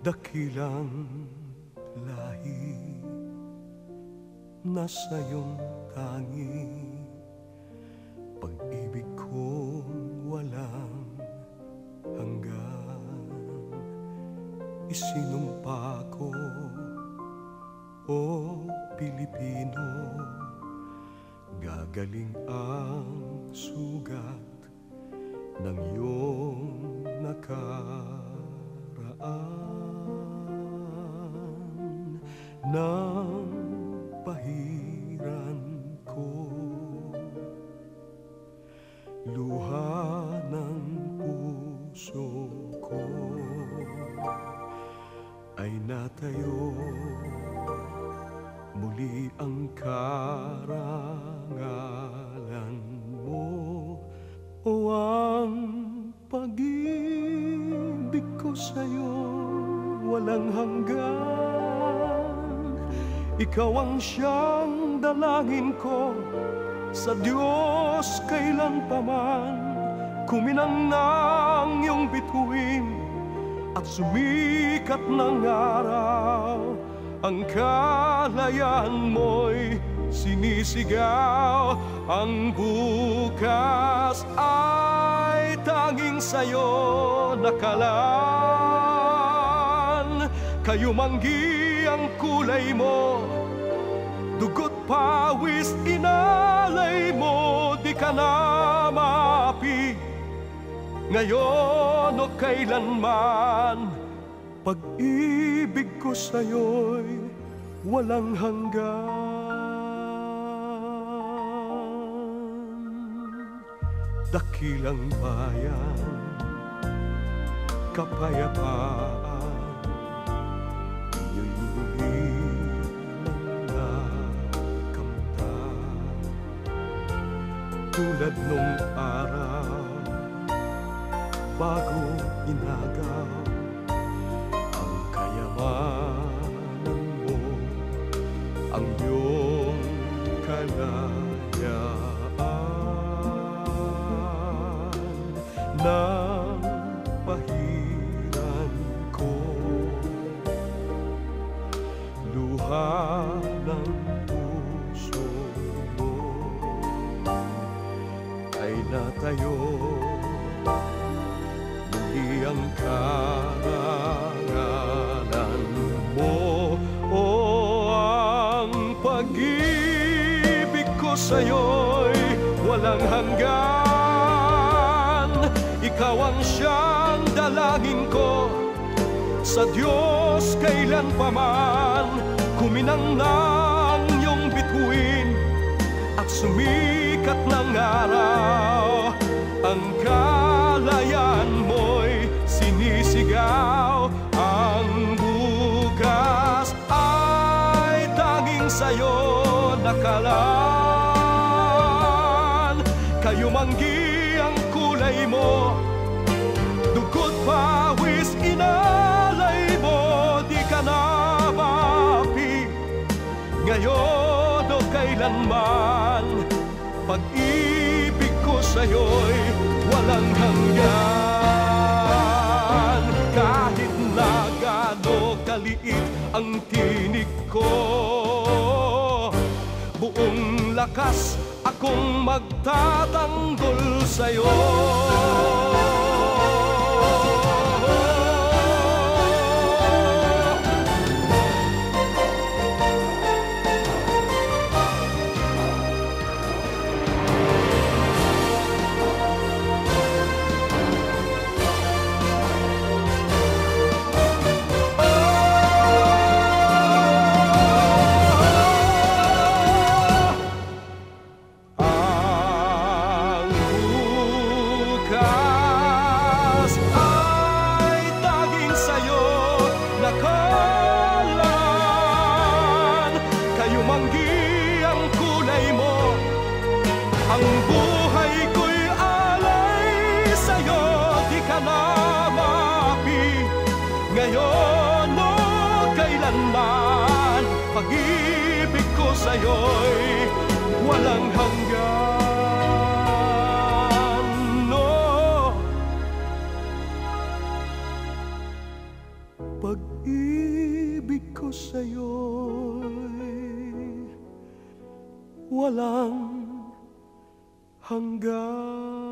Dakilang lahi na sa'yong tangi, pag-ibig kong walang hanggan. Isinumpa ko, o Pilipino, gagaling ang sugat ng iyong nakaraan. Nang pahiran ko luha ng puso ko, ay natayo muli ang karangalan mo. O ang pag-ibig ko sa'yo walang hanggan. Ikaw ang siyang dalangin ko sa Diyos kailanpaman. Kuminang ng iyong bituin at sumikat ng araw. Ang kalayaan mo'y sinisigaw. Ang bukas ay tanging sa'yo nakalaan. Kayumanggi ang kulay mo, dugot pawis inalay mo, di ka na maapi. Ngayon o kailanman, pag-ibig ko sa'yo'y walang hanggan. Dakilang bayan, kapayapaan, iyo'y muli nang nakamtan. Tulad nung araw, bago inagaw, ang kayamanan mo, ang iyong kalayaan. Nang pahiran ko luha ng puso mo, ay natayo muli ang karangalan mo. O ang pag-ibig ko sa'yo'y walang hanggan. Ikaw ang siyang dalangin ko sa Diyos kailanpaman. Kuminang ng iyong bituin at sumikat ng araw. Ang kalayaan mo'y sinisigaw. Ang bukas ay tanging sa'yo nakalaan. Kayumanggi ang kulay mo, dugot pawis inalay mo, di ka na maapi. Ngayon o kailanman, pag-ibig ko sa'yo'y walang hanggan. Kahit na gaano kaliit ang tinig ko, buong lakas akong magtatanggol sa'yo. Ang buhay ko'y alay sa'yo, di ka na maapi. Ngayon o kailanman, pag-ibig ko sa'yo'y walang hanggan. No. Pag pag-ibig ko sa'yo'y walang hanggan.